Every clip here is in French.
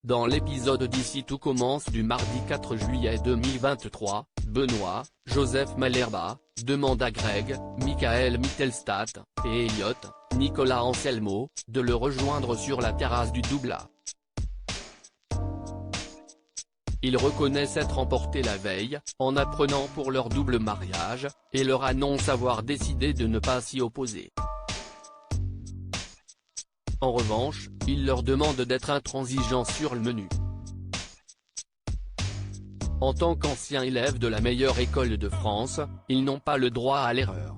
Dans l'épisode d'Ici tout commence du mardi 4 juillet 2023, Benoît, Joseph Malherbe, demande à Greg, Michael Mittelstadt, et Elliot, Nicolas Anselmo, de le rejoindre sur la terrasse du Doubla. Ils reconnaissent être emportés la veille, en apprenant pour leur double mariage, et leur annoncent avoir décidé de ne pas s'y opposer. En revanche, il leur demande d'être intransigeants sur le menu. En tant qu'anciens élèves de la meilleure école de France, ils n'ont pas le droit à l'erreur.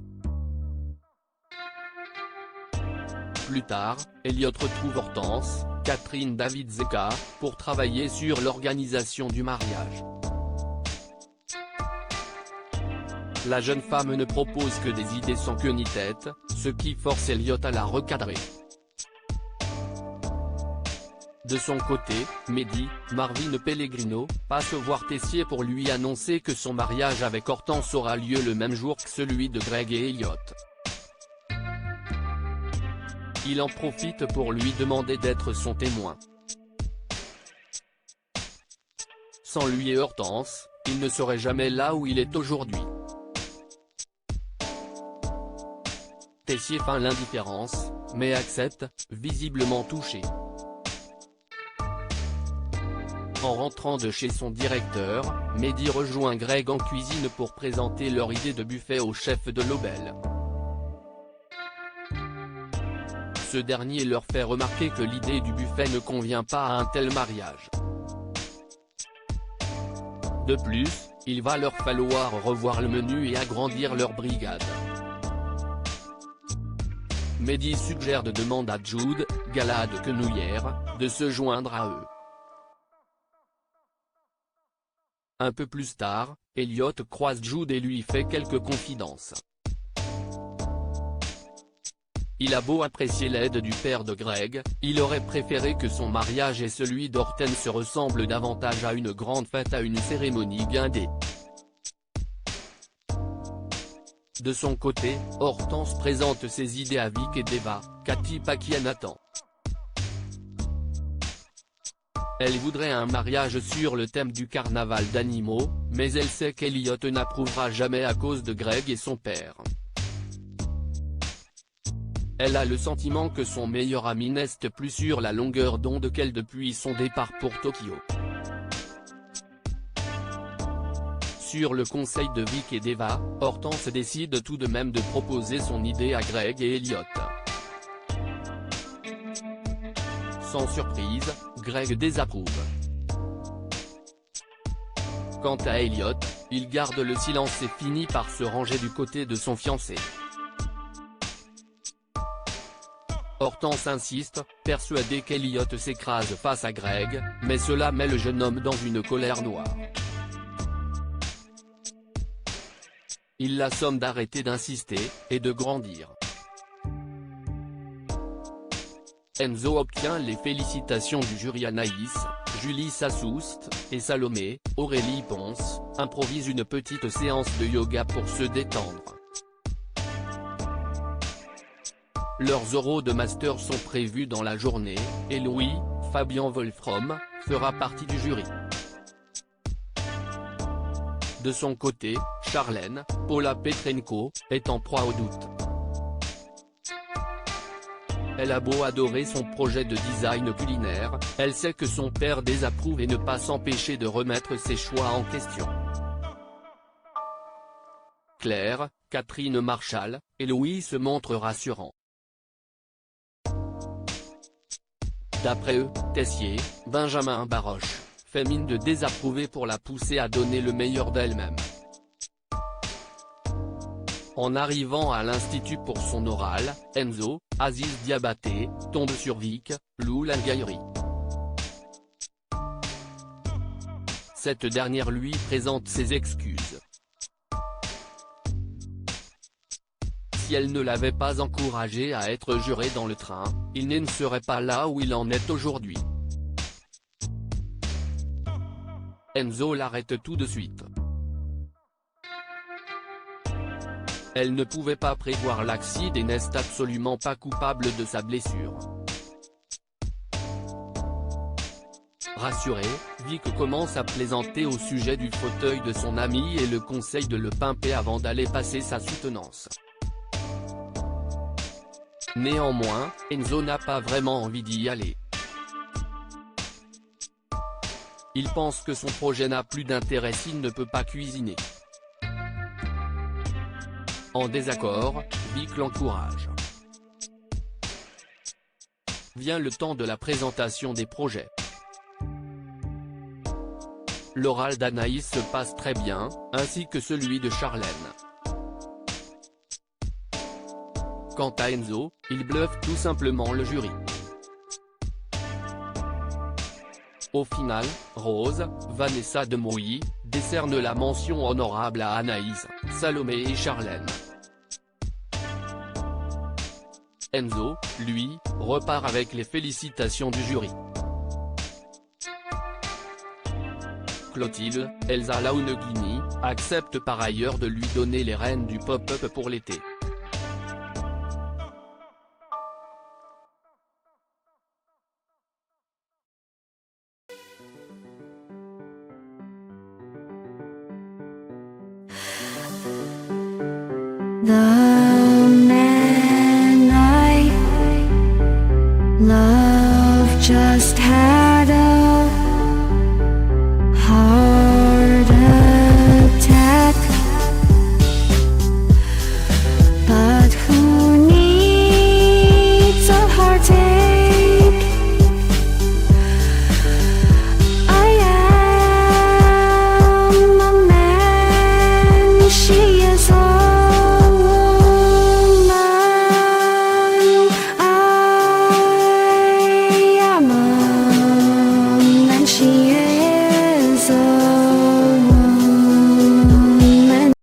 Plus tard, Elliot retrouve Hortense, Catherine David-Zeka, pour travailler sur l'organisation du mariage. La jeune femme ne propose que des idées sans queue ni tête, ce qui force Elliot à la recadrer. De son côté, Mehdi, Marvin Pellegrino, passe voir Tessier pour lui annoncer que son mariage avec Hortense aura lieu le même jour que celui de Greg et Elliot. Il en profite pour lui demander d'être son témoin. Sans lui et Hortense, il ne serait jamais là où il est aujourd'hui. Tessier feint l'indifférence, mais accepte, visiblement touché. En rentrant de chez son directeur, Mehdi rejoint Greg en cuisine pour présenter leur idée de buffet au chef de l'Aubel. Ce dernier leur fait remarquer que l'idée du buffet ne convient pas à un tel mariage. De plus, il va leur falloir revoir le menu et agrandir leur brigade. Mehdi suggère de demander à Jude, Galade Quenouillère, de se joindre à eux. Un peu plus tard, Elliot croise Jude et lui fait quelques confidences. Il a beau apprécier l'aide du père de Greg, il aurait préféré que son mariage et celui d'Hortense se ressemblent davantage à une grande fête à une cérémonie guindée. De son côté, Hortense présente ses idées à Vic et Deva, Cathy Paquis à Nathan. Elle voudrait un mariage sur le thème du carnaval d'animaux, mais elle sait qu'Elliot n'approuvera jamais à cause de Greg et son père. Elle a le sentiment que son meilleur ami n'est plus sur la longueur d'onde qu'elle depuis son départ pour Tokyo. Sur le conseil de Vic et d'Eva, Hortense décide tout de même de proposer son idée à Greg et Elliot. Sans surprise, Greg désapprouve. Quant à Elliot, il garde le silence et finit par se ranger du côté de son fiancé. Hortense insiste, persuadée qu'Elliot s'écrase face à Greg, mais cela met le jeune homme dans une colère noire. Il la somme d'arrêter d'insister, et de grandir. Enzo obtient les félicitations du jury. Anaïs, Julie Sassoust, et Salomé, Aurélie Ponce, improvisent une petite séance de yoga pour se détendre. Leurs oraux de master sont prévus dans la journée, et Louis, Fabien Wolfram, fera partie du jury. De son côté, Charlène, Paula Petrenko, est en proie au doute. Elle a beau adorer son projet de design culinaire, elle sait que son père désapprouve et ne pas s'empêcher de remettre ses choix en question. Claire, Catherine Marchal, et Louis se montrent rassurants. D'après eux, Tessier, Benjamin Baroche, fait mine de désapprouver pour la pousser à donner le meilleur d'elle-même. En arrivant à l'institut pour son oral, Enzo, Aziz Diabaté, tombe sur Vic, Lou Langaillerie. Cette dernière lui présente ses excuses. Si elle ne l'avait pas encouragé à être juré dans le train, il ne serait pas là où il en est aujourd'hui. Enzo l'arrête tout de suite. Elle ne pouvait pas prévoir l'accident et n'est absolument pas coupable de sa blessure. Rassuré, Vic commence à plaisanter au sujet du fauteuil de son ami et le conseille de le pimper avant d'aller passer sa soutenance. Néanmoins, Enzo n'a pas vraiment envie d'y aller. Il pense que son projet n'a plus d'intérêt s'il ne peut pas cuisiner. En désaccord, Vic l'encourage. Vient le temps de la présentation des projets. L'oral d'Anaïs se passe très bien, ainsi que celui de Charlène. Quant à Enzo, il bluffe tout simplement le jury. Au final, Rose, Vanessa de Mouilly, décerne la mention honorable à Anaïs, Salomé et Charlène. Enzo, lui, repart avec les félicitations du jury. Clotilde, Elsa Launeghini, accepte par ailleurs de lui donner les rênes du pop-up pour l'été. 나